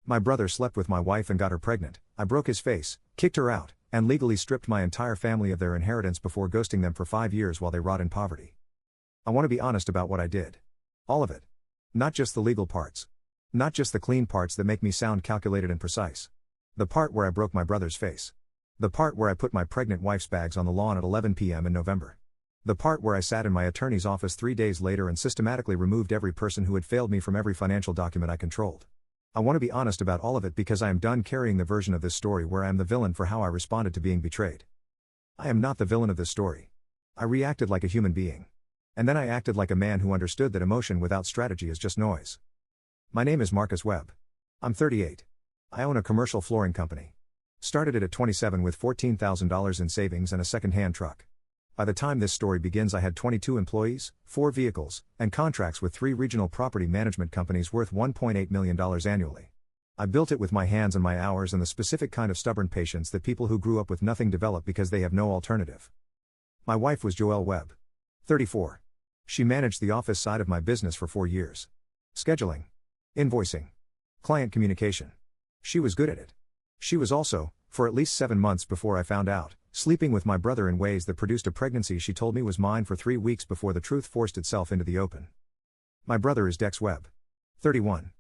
My brother slept with my wife and got her pregnant. I broke his face, kicked her out, and legally stripped my entire family of their inheritance before ghosting them for 5 years while they rot in poverty. I want to be honest about what I did. All of it. Not just the legal parts. Not just the clean parts that make me sound calculated and precise. The part where I broke my brother's face. The part where I put my pregnant wife's bags on the lawn at 11 p.m. in November. The part where I sat in my attorney's office 3 days later and systematically removed every person who had failed me from every financial document I controlled. I want to be honest about all of it because I am done carrying the version of this story where I am the villain for how I responded to being betrayed. I am not the villain of this story. I reacted like a human being. And then I acted like a man who understood that emotion without strategy is just noise. My name is Marcus Webb. I'm 38. I own a commercial flooring company. Started it at 27 with $14,000 in savings and a second-hand truck. By the time this story begins, I had 22 employees, 4 vehicles, and contracts with 3 regional property management companies worth $1.8 million annually. I built it with my hands and my hours and the specific kind of stubborn patience that people who grew up with nothing develop because they have no alternative. My wife was Joelle Webb. 34. She managed the office side of my business for 4 years. Scheduling. Invoicing. Client communication. She was good at it. She was also, for at least 7 months before I found out, sleeping with my brother in ways that produced a pregnancy she told me was mine for 3 weeks before the truth forced itself into the open. My brother is Dex Webb. 31.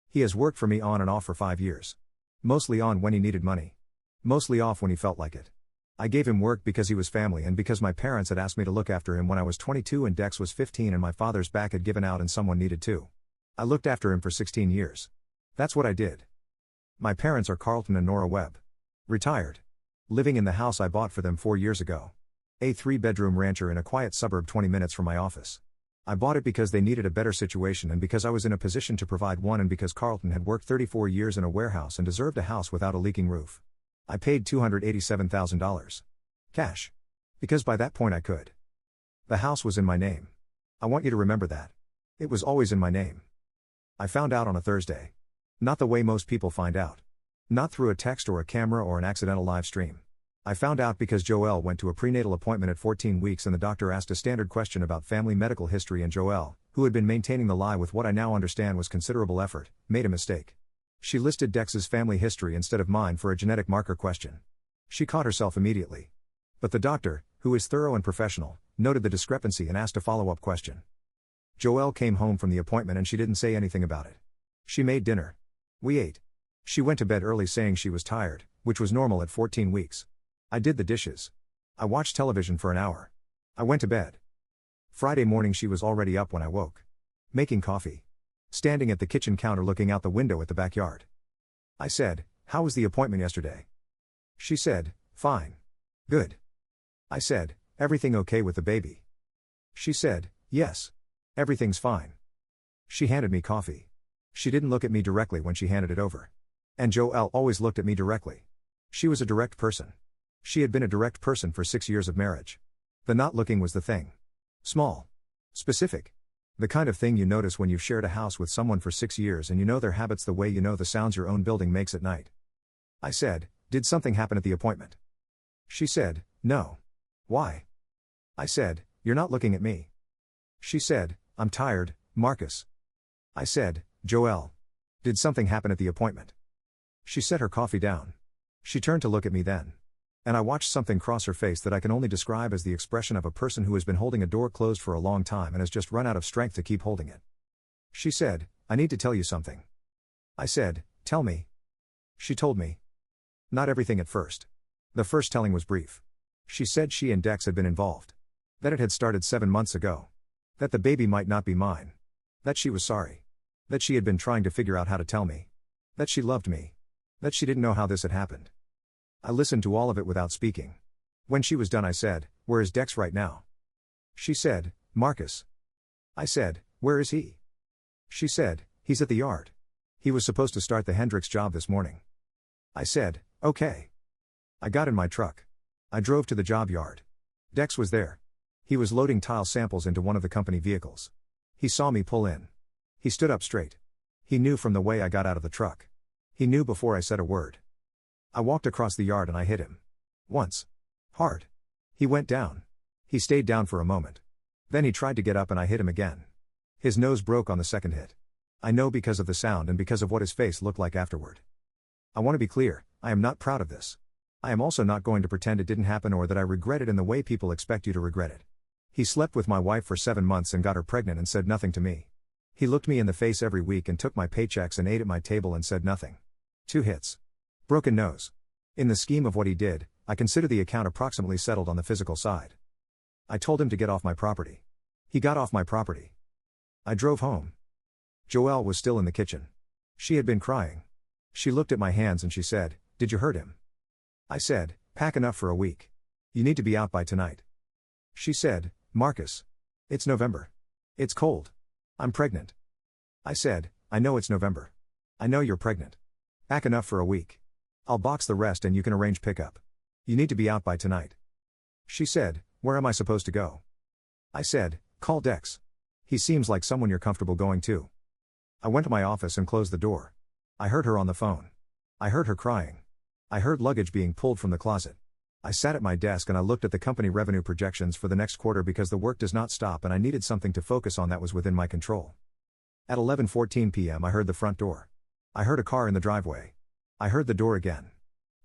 He has worked for me on and off for 5 years. Mostly on when he needed money. Mostly off when he felt like it. I gave him work because he was family and because my parents had asked me to look after him when I was 22 and Dex was 15 and my father's back had given out and someone needed to. I looked after him for 16 years. That's what I did. My parents are Carlton and Nora Webb. Retired. Living in the house I bought for them 4 years ago. A 3-bedroom rancher in a quiet suburb 20 minutes from my office. I bought it because they needed a better situation and because I was in a position to provide one and because Carlton had worked 34 years in a warehouse and deserved a house without a leaking roof. I paid $287,000. Cash. Because by that point I could. The house was in my name. I want you to remember that. It was always in my name. I found out on a Thursday. Not the way most people find out. Not through a text or a camera or an accidental live stream. I found out because Joelle went to a prenatal appointment at 14 weeks and the doctor asked a standard question about family medical history and Joelle, who had been maintaining the lie with what I now understand was considerable effort, made a mistake. She listed Dex's family history instead of mine for a genetic marker question. She caught herself immediately. But the doctor, who is thorough and professional, noted the discrepancy and asked a follow-up question. Joelle came home from the appointment and she didn't say anything about it. She made dinner. We ate. She went to bed early saying she was tired, which was normal at 14 weeks. I did the dishes. I watched television for an hour. I went to bed. Friday morning she was already up when I woke. Making coffee. Standing at the kitchen counter looking out the window at the backyard. I said, "How was the appointment yesterday?" She said, "Fine. Good." I said, "Everything okay with the baby?" She said, "Yes. Everything's fine." She handed me coffee. She didn't look at me directly when she handed it over. And Joelle always looked at me directly. She was a direct person. She had been a direct person for 6 years of marriage. The not looking was the thing. Small. Specific. The kind of thing you notice when you've shared a house with someone for 6 years and you know their habits the way you know the sounds your own building makes at night. I said, "Did something happen at the appointment?" She said, "No." "Why?" I said, "You're not looking at me." She said, "I'm tired, Marcus." I said, "Joelle. Did something happen at the appointment?" She set her coffee down. She turned to look at me then. And I watched something cross her face that I can only describe as the expression of a person who has been holding a door closed for a long time and has just run out of strength to keep holding it. She said, "I need to tell you something." I said, "Tell me." She told me. Not everything at first. The first telling was brief. She said she and Dex had been involved. That it had started 7 months ago. That the baby might not be mine. That she was sorry. That she had been trying to figure out how to tell me. That she loved me. That she didn't know how this had happened. I listened to all of it without speaking. When she was done I said, "Where is Dex right now?" She said, "Marcus." I said, "Where is he?" She said, "He's at the yard. He was supposed to start the Hendricks job this morning." I said, "Okay." I got in my truck. I drove to the job yard. Dex was there. He was loading tile samples into one of the company vehicles. He saw me pull in. He stood up straight. He knew from the way I got out of the truck. He knew before I said a word. I walked across the yard and I hit him. Once. Hard. He went down. He stayed down for a moment. Then he tried to get up and I hit him again. His nose broke on the second hit. I know because of the sound and because of what his face looked like afterward. I want to be clear, I am not proud of this. I am also not going to pretend it didn't happen or that I regret it in the way people expect you to regret it. He slept with my wife for 7 months and got her pregnant and said nothing to me. He looked me in the face every week and took my paychecks and ate at my table and said nothing. 2 hits. Broken nose. In the scheme of what he did, I consider the account approximately settled on the physical side. I told him to get off my property. He got off my property. I drove home. Joelle was still in the kitchen. She had been crying. She looked at my hands and she said, "Did you hurt him?" I said, "Pack enough for a week. You need to be out by tonight." She said, "Marcus. It's November. It's cold. I'm pregnant." I said, "I know it's November. I know you're pregnant. Pack enough for a week. I'll box the rest and you can arrange pickup. You need to be out by tonight." She said, "Where am I supposed to go?" I said, "Call Dex. He seems like someone you're comfortable going to." I went to my office and closed the door. I heard her on the phone. I heard her crying. I heard luggage being pulled from the closet. I sat at my desk and I looked at the company revenue projections for the next quarter because the work does not stop and I needed something to focus on that was within my control. At 11:14 p.m. I heard the front door. I heard a car in the driveway. I heard the door again.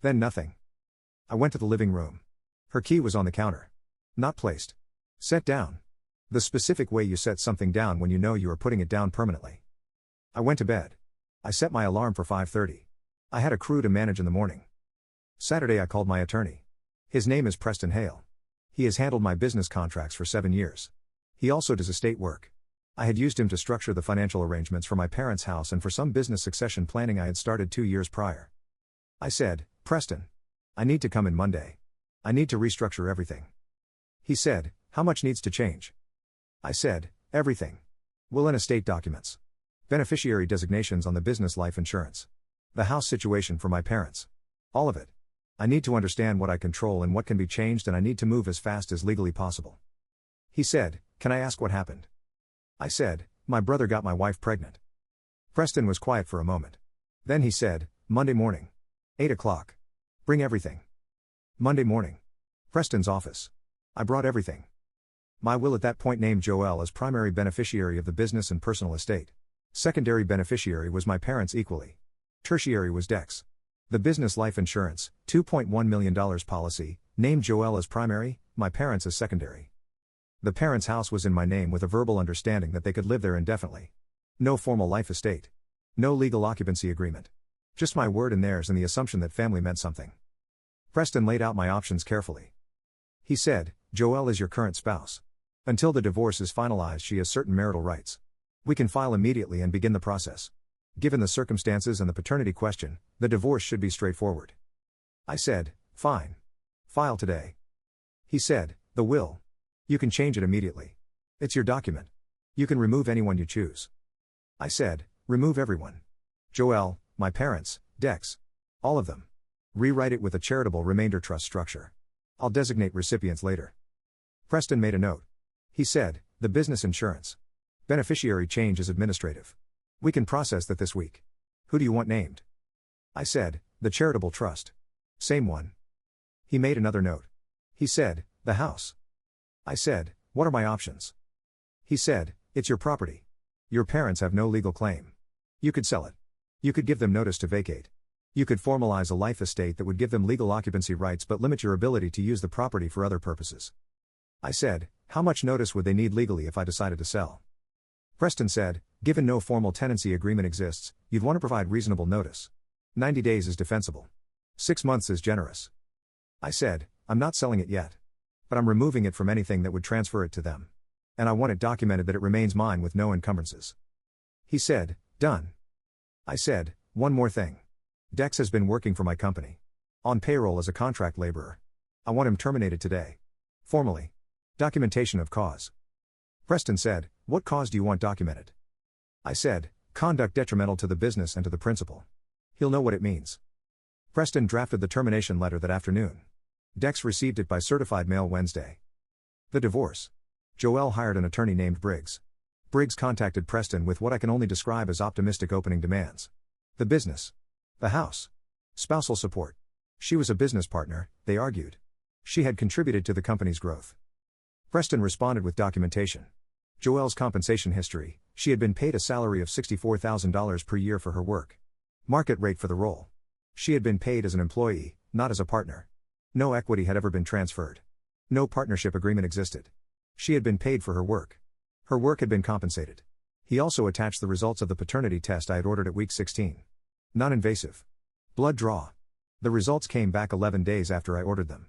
Then nothing. I went to the living room. Her key was on the counter. Not placed. Set down. The specific way you set something down when you know you are putting it down permanently. I went to bed. I set my alarm for 5:30. I had a crew to manage in the morning. Saturday I called my attorney. His name is Preston Hale. He has handled my business contracts for 7 years. He also does estate work. I had used him to structure the financial arrangements for my parents' house and for some business succession planning I had started 2 years prior. I said, "Preston, I need to come in Monday. I need to restructure everything." He said, "How much needs to change?" I said, "Everything. Will and estate documents. Beneficiary designations on the business life insurance. The house situation for my parents. All of it. I need to understand what I control and what can be changed and I need to move as fast as legally possible." He said, "Can I ask what happened?" I said, "My brother got my wife pregnant." Preston was quiet for a moment. Then he said, "Monday morning. 8 o'clock. Bring everything." Monday morning. Preston's office. I brought everything. My will at that point named Joelle as primary beneficiary of the business and personal estate. Secondary beneficiary was my parents equally. Tertiary was Dex. The business life insurance, $2.1 million policy, named Joelle as primary, my parents as secondary. The parents' house was in my name with a verbal understanding that they could live there indefinitely. No formal life estate. No legal occupancy agreement. Just my word and theirs and the assumption that family meant something. Preston laid out my options carefully. He said, "Joelle is your current spouse. Until the divorce is finalized, she has certain marital rights. We can file immediately and begin the process. Given the circumstances and the paternity question, the divorce should be straightforward." I said, "Fine. File today." He said, "The will. You can change it immediately. It's your document. You can remove anyone you choose." I said, "Remove everyone. Joelle, my parents, Dex. All of them. Rewrite it with a charitable remainder trust structure. I'll designate recipients later." Preston made a note. He said, "The business insurance. Beneficiary change is administrative. We can process that this week. Who do you want named?" I said, "The charitable trust." "Same one." He made another note. He said, "The house." I said, "What are my options?" He said, "It's your property. Your parents have no legal claim. You could sell it. You could give them notice to vacate. You could formalize a life estate that would give them legal occupancy rights but limit your ability to use the property for other purposes." I said, "How much notice would they need legally if I decided to sell?" Preston said, "Given no formal tenancy agreement exists, you'd want to provide reasonable notice. 90 days is defensible. 6 months is generous." I said, "I'm not selling it yet. But I'm removing it from anything that would transfer it to them. And I want it documented that it remains mine with no encumbrances." He said, "Done." I said, "One more thing. Dex has been working for my company. On payroll as a contract laborer. I want him terminated today. Formally. Documentation of cause." Preston said, "What cause do you want documented?" I said, "Conduct detrimental to the business and to the principal. He'll know what it means." Preston drafted the termination letter that afternoon. Dex received it by certified mail Wednesday. The divorce. Joelle hired an attorney named Briggs. Briggs contacted Preston with what I can only describe as optimistic opening demands. The business. The house. Spousal support. She was a business partner, they argued. She had contributed to the company's growth. Preston responded with documentation. Joelle's compensation history, She had been paid a salary of $64,000 per year for her work. Market rate for the role. She had been paid as an employee, not as a partner. No equity had ever been transferred. No partnership agreement existed. She had been paid for her work. Her work had been compensated. He also attached the results of the paternity test I had ordered at week 16. Non-invasive. Blood draw. The results came back 11 days after I ordered them.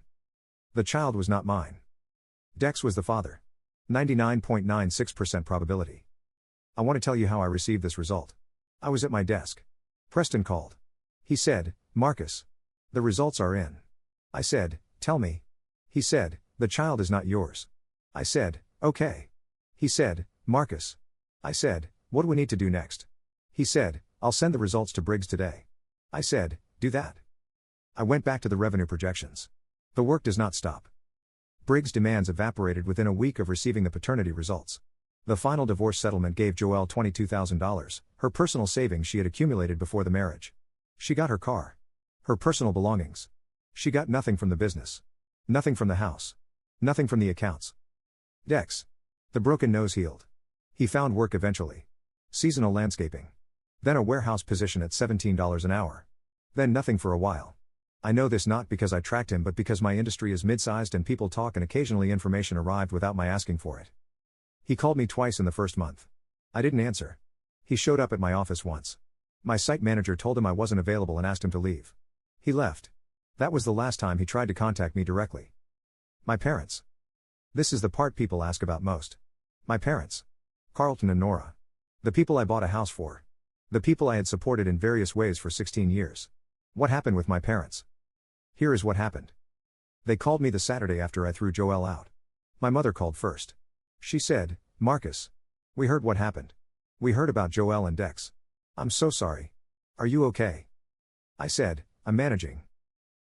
The child was not mine. Dex was the father. 99.96% probability. I want to tell you how I received this result. I was at my desk. Preston called. He said, "Marcus. The results are in." I said, "Tell me." He said, "The child is not yours." I said, "Okay." He said, "Marcus." I said, "What do we need to do next?" He said, "I'll send the results to Briggs today." I said, "Do that." I went back to the revenue projections. The work does not stop. Briggs' demands evaporated within a week of receiving the paternity results. The final divorce settlement gave Joelle $22,000, her personal savings she had accumulated before the marriage. She got her car. Her personal belongings. She got nothing from the business. Nothing from the house. Nothing from the accounts. Dex. The broken nose healed. He found work eventually. Seasonal landscaping. Then a warehouse position at $17 an hour. Then nothing for a while. I know this not because I tracked him but because my industry is mid-sized and people talk and occasionally information arrived without my asking for it. He called me twice in the first month. I didn't answer. He showed up at my office once. My site manager told him I wasn't available and asked him to leave. He left. That was the last time he tried to contact me directly. My parents. This is the part people ask about most. My parents. Carlton and Nora. The people I bought a house for. The people I had supported in various ways for 16 years. What happened with my parents? Here is what happened. They called me the Saturday after I threw Joelle out. My mother called first. She said, "Marcus. We heard what happened. We heard about Joelle and Dex. I'm so sorry. Are you okay?" I said, "I'm managing."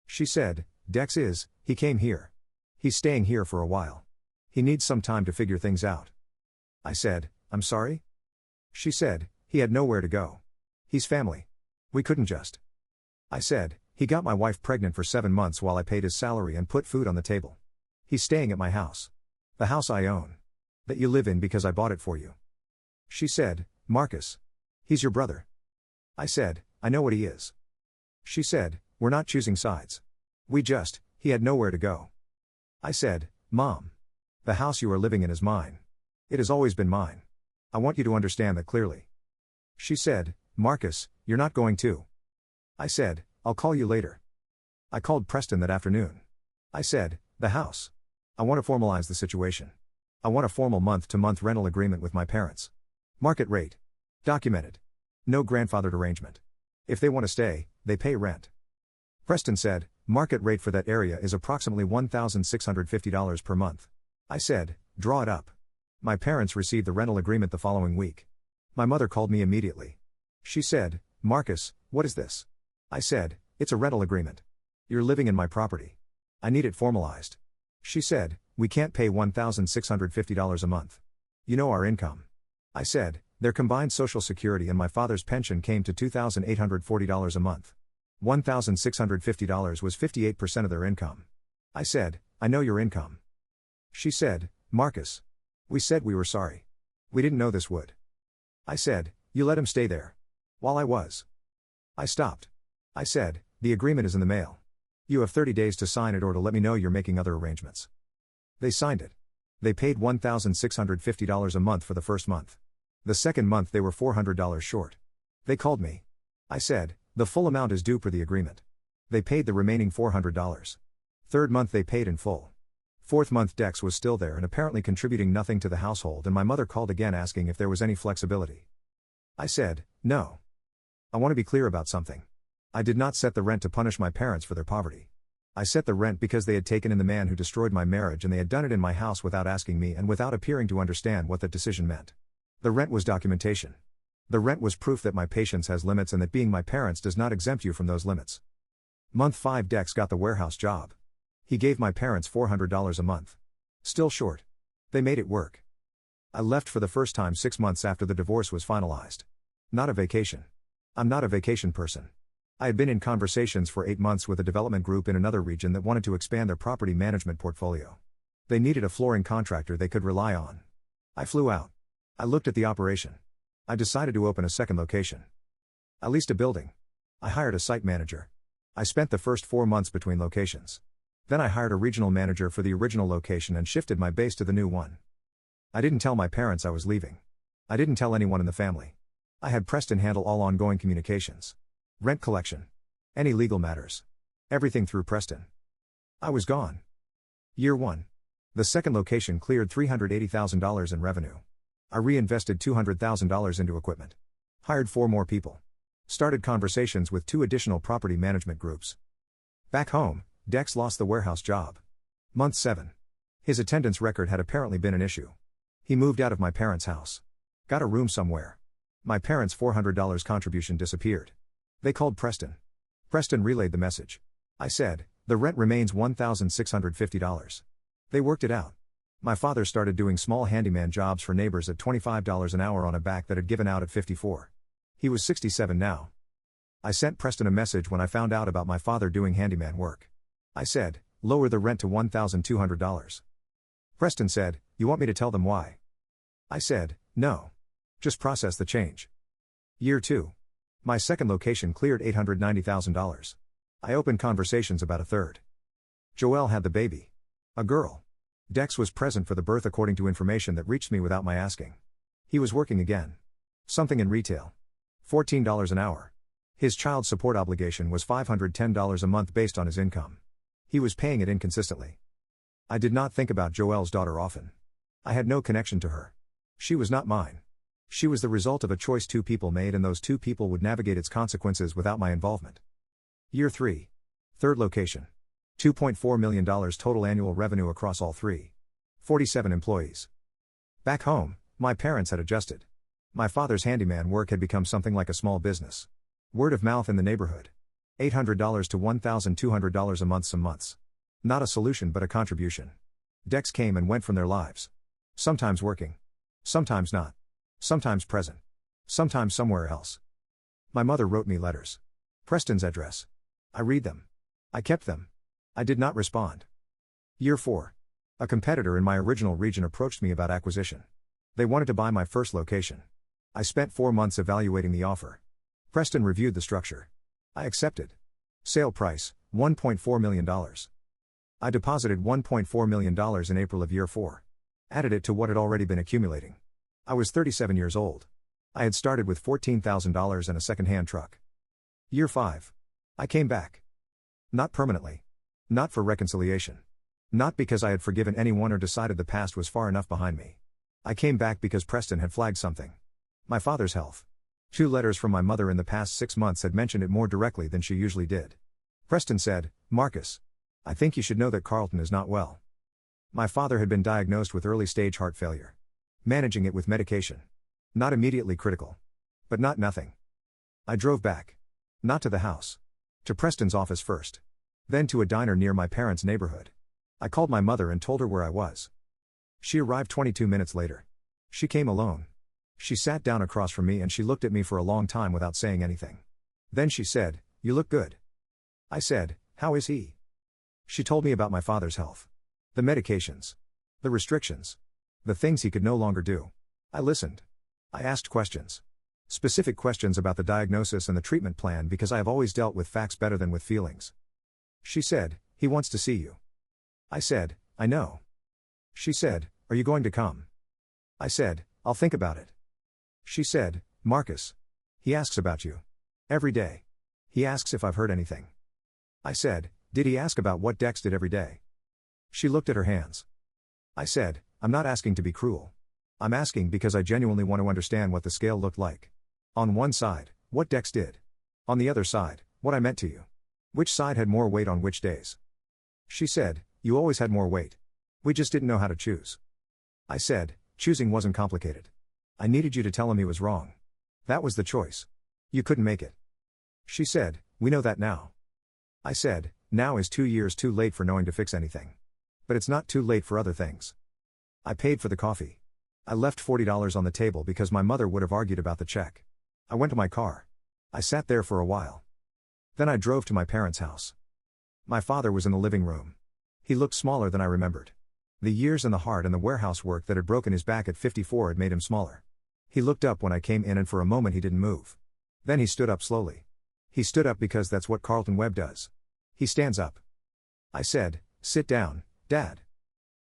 She said, "Dex is, he came here. He's staying here for a while. He needs some time to figure things out." I said, "I'm sorry?" She said, "He had nowhere to go. He's family. We couldn't just." I said, "He got my wife pregnant for 7 months while I paid his salary and put food on the table. He's staying at my house. The house I own. That you live in because I bought it for you." She said, "Marcus. He's your brother." I said, "I know what he is." She said, "We're not choosing sides. He had nowhere to go." I said, "Mom. The house you are living in is mine. It has always been mine. I want you to understand that clearly." She said, "Marcus, you're not going to." I said, "I'll call you later." I called Preston that afternoon. I said, "The house. I want to formalize the situation. I want a formal month-to-month rental agreement with my parents. Market rate. Documented. No grandfathered arrangement. If they want to stay, they pay rent." Preston said, "Market rate for that area is approximately $1,650 per month." I said, "Draw it up." My parents received the rental agreement the following week. My mother called me immediately. She said, "Marcus, what is this?" I said, "It's a rental agreement. You're living in my property. I need it formalized." She said, "We can't pay $1,650 a month. You know our income." I said, "Their combined Social Security and my father's pension came to $2,840 a month. $1,650 was 58% of their income." I said, "I know your income." She said, "Marcus. We said we were sorry. We didn't know this would." I said, "You let him stay there." While I was. I stopped. I said, "The agreement is in the mail. You have 30 days to sign it or to let me know you're making other arrangements." They signed it. They paid $1,650 a month for the first month. The second month they were $400 short. They called me. I said, "The full amount is due per the agreement." They paid the remaining $400. Third month they paid in full. Fourth month Dex was still there and apparently contributing nothing to the household, and my mother called again asking if there was any flexibility. I said, "No. I want to be clear about something. I did not set the rent to punish my parents for their poverty. I set the rent because they had taken in the man who destroyed my marriage, and they had done it in my house without asking me and without appearing to understand what that decision meant. The rent was documentation. The rent was proof that my patience has limits and that being my parents does not exempt you from those limits." Month 5 Dex got the warehouse job. He gave my parents $400 a month. Still short. They made it work. I left for the first time 6 months after the divorce was finalized. Not a vacation. I'm not a vacation person. I had been in conversations for 8 months with a development group in another region that wanted to expand their property management portfolio. They needed a flooring contractor they could rely on. I flew out. I looked at the operation. I decided to open a second location. I leased a building. I hired a site manager. I spent the first 4 months between locations. Then I hired a regional manager for the original location and shifted my base to the new one. I didn't tell my parents I was leaving. I didn't tell anyone in the family. I had Preston handle all ongoing communications. Rent collection. Any legal matters. Everything through Preston. I was gone. Year 1. The second location cleared $380,000 in revenue. I reinvested $200,000 into equipment. Hired 4 more people. Started conversations with 2 additional property management groups. Back home, Dex lost the warehouse job. Month 7. His attendance record had apparently been an issue. He moved out of my parents' house. Got a room somewhere. My parents' $400 contribution disappeared. They called Preston. Preston relayed the message. I said, the rent remains $1,650. They worked it out. My father started doing small handyman jobs for neighbors at $25 an hour on a back that had given out at 54. He was 67 now. I sent Preston a message when I found out about my father doing handyman work. I said, lower the rent to $1,200. Preston said, you want me to tell them why? I said, no. Just process the change. Year 2. My second location cleared $890,000. I opened conversations about a third. Joelle had the baby. A girl. Dex was present for the birth according to information that reached me without my asking. He was working again. Something in retail. $14 an hour. His child support obligation was $510 a month based on his income. He was paying it inconsistently. I did not think about Joelle's daughter often. I had no connection to her. She was not mine. She was the result of a choice 2 people made, and those 2 people would navigate its consequences without my involvement. Year 3. Third location. $2.4 million total annual revenue across all 3. 47 employees. Back home, my parents had adjusted. My father's handyman work had become something like a small business. Word of mouth in the neighborhood. $800 to $1,200 a month some months. Not a solution but a contribution. Dex came and went from their lives. Sometimes working. Sometimes not. Sometimes present. Sometimes somewhere else. My mother wrote me letters. Preston's address. I read them. I kept them. I did not respond. Year 4. A competitor in my original region approached me about acquisition. They wanted to buy my first location. I spent 4 months evaluating the offer. Preston reviewed the structure. I accepted. Sale price, $1.4 million. I deposited $1.4 million in April of year 4. Added it to what had already been accumulating. I was 37 years old. I had started with $14,000 and a second-hand truck. Year 5. I came back. Not permanently. Not for reconciliation. Not because I had forgiven anyone or decided the past was far enough behind me. I came back because Preston had flagged something. My father's health. 2 letters from my mother in the past 6 months had mentioned it more directly than she usually did. Preston said, Marcus, I think you should know that Carlton is not well. My father had been diagnosed with early-stage heart failure. Managing it with medication. Not immediately critical. But not nothing. I drove back. Not to the house. To Preston's office first. Then to a diner near my parents' neighborhood. I called my mother and told her where I was. She arrived 22 minutes later. She came alone. She sat down across from me and she looked at me for a long time without saying anything. Then she said, you look good. I said, how is he? She told me about my father's health. The medications. The restrictions. The things he could no longer do. I listened. I asked questions. Specific questions about the diagnosis and the treatment plan because I have always dealt with facts better than with feelings. She said, he wants to see you. I said, I know. She said, are you going to come? I said, I'll think about it. She said, Marcus. He asks about you. Every day. He asks if I've heard anything. I said, did he ask about what Dex did every day? She looked at her hands. I said, I'm not asking to be cruel. I'm asking because I genuinely want to understand what the scale looked like. On one side, what Dex did. On the other side, what I meant to you. Which side had more weight on which days? She said, you always had more weight. We just didn't know how to choose. I said, choosing wasn't complicated. I needed you to tell him he was wrong. That was the choice. You couldn't make it. She said, we know that now. I said, now is 2 years too late for knowing to fix anything. But it's not too late for other things. I paid for the coffee. I left $40 on the table because my mother would have argued about the check. I went to my car. I sat there for a while. Then I drove to my parents' house. My father was in the living room. He looked smaller than I remembered. The years and the heart and the warehouse work that had broken his back at 54 had made him smaller. He looked up when I came in and for a moment he didn't move. Then he stood up slowly. He stood up because that's what Carlton Webb does. He stands up. I said, "Sit down, Dad."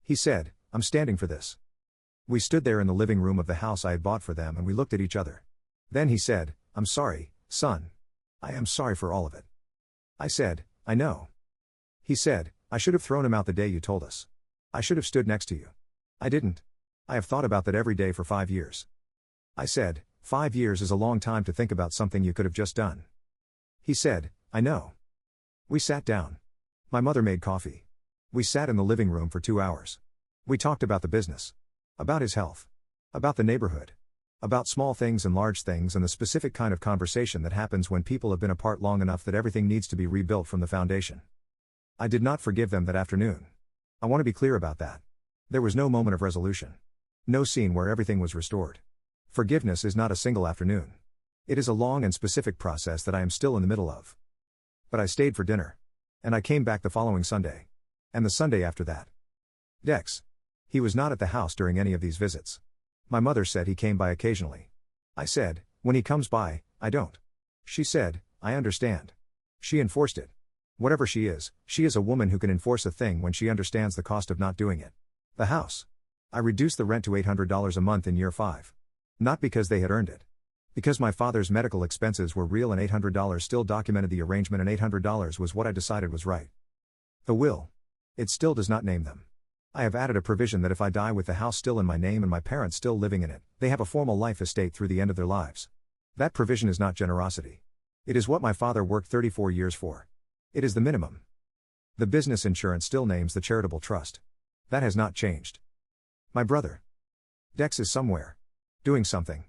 He said, "I'm standing for this." We stood there in the living room of the house I had bought for them and we looked at each other. Then he said, "I'm sorry, son. I am sorry for all of it." I said, "I know." He said, "I should have thrown him out the day you told us. I should have stood next to you. I didn't. I have thought about that every day for 5 years." I said, 5 years is a long time to think about something you could have just done." He said, "I know." We sat down. My mother made coffee. We sat in the living room for 2 hours. We talked about the business. About his health. About the neighborhood. About small things and large things and the specific kind of conversation that happens when people have been apart long enough that everything needs to be rebuilt from the foundation. I did not forgive them that afternoon. I want to be clear about that. There was no moment of resolution. No scene where everything was restored. Forgiveness is not a single afternoon. It is a long and specific process that I am still in the middle of. But I stayed for dinner. And I came back the following Sunday. And the Sunday after that. Dex. He was not at the house during any of these visits. My mother said he came by occasionally. I said, "When he comes by, I don't." She said, "I understand." She enforced it. Whatever she is a woman who can enforce a thing when she understands the cost of not doing it. The house. I reduced the rent to $800 a month in year 5. Not because they had earned it. Because my father's medical expenses were real and $800 still documented the arrangement and $800 was what I decided was right. The will. It still does not name them. I have added a provision that if I die with the house still in my name and my parents still living in it, they have a formal life estate through the end of their lives. That provision is not generosity. It is what my father worked 34 years for. It is the minimum. The business insurance still names the charitable trust. That has not changed. My brother. Dex is somewhere. Doing something.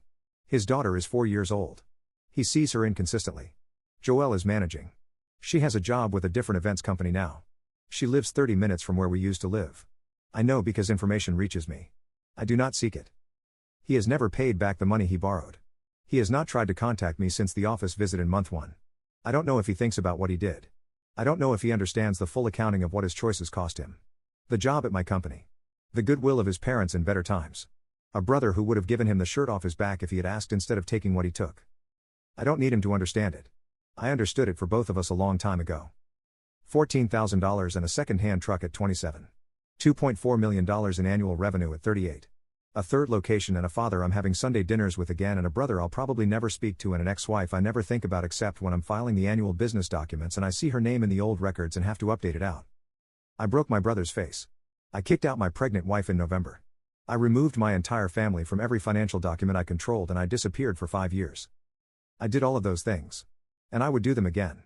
His daughter is 4 years old. He sees her inconsistently. Joelle is managing. She has a job with a different events company now. She lives 30 minutes from where we used to live. I know because information reaches me. I do not seek it. He has never paid back the money he borrowed. He has not tried to contact me since the office visit in month 1. I don't know if he thinks about what he did. I don't know if he understands the full accounting of what his choices cost him. The job at my company. The goodwill of his parents in better times. A brother who would have given him the shirt off his back if he had asked instead of taking what he took. I don't need him to understand it. I understood it for both of us a long time ago. $14,000 and a second-hand truck at 27. $2.4 million in annual revenue at 38. A third location and a father I'm having Sunday dinners with again and a brother I'll probably never speak to and an ex-wife I never think about except when I'm filing the annual business documents and I see her name in the old records and have to update it out. I broke my brother's face. I kicked out my pregnant wife in November. I removed my entire family from every financial document I controlled and I disappeared for 5 years. I did all of those things. And I would do them again.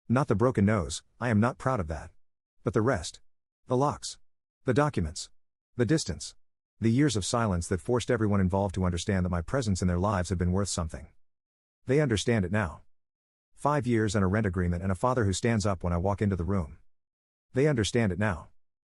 Not the broken nose, I am not proud of that. But the rest. The locks. The documents. The distance. The years of silence that forced everyone involved to understand that my presence in their lives had been worth something. They understand it now. 5 years and a rent agreement and a father who stands up when I walk into the room. They understand it now.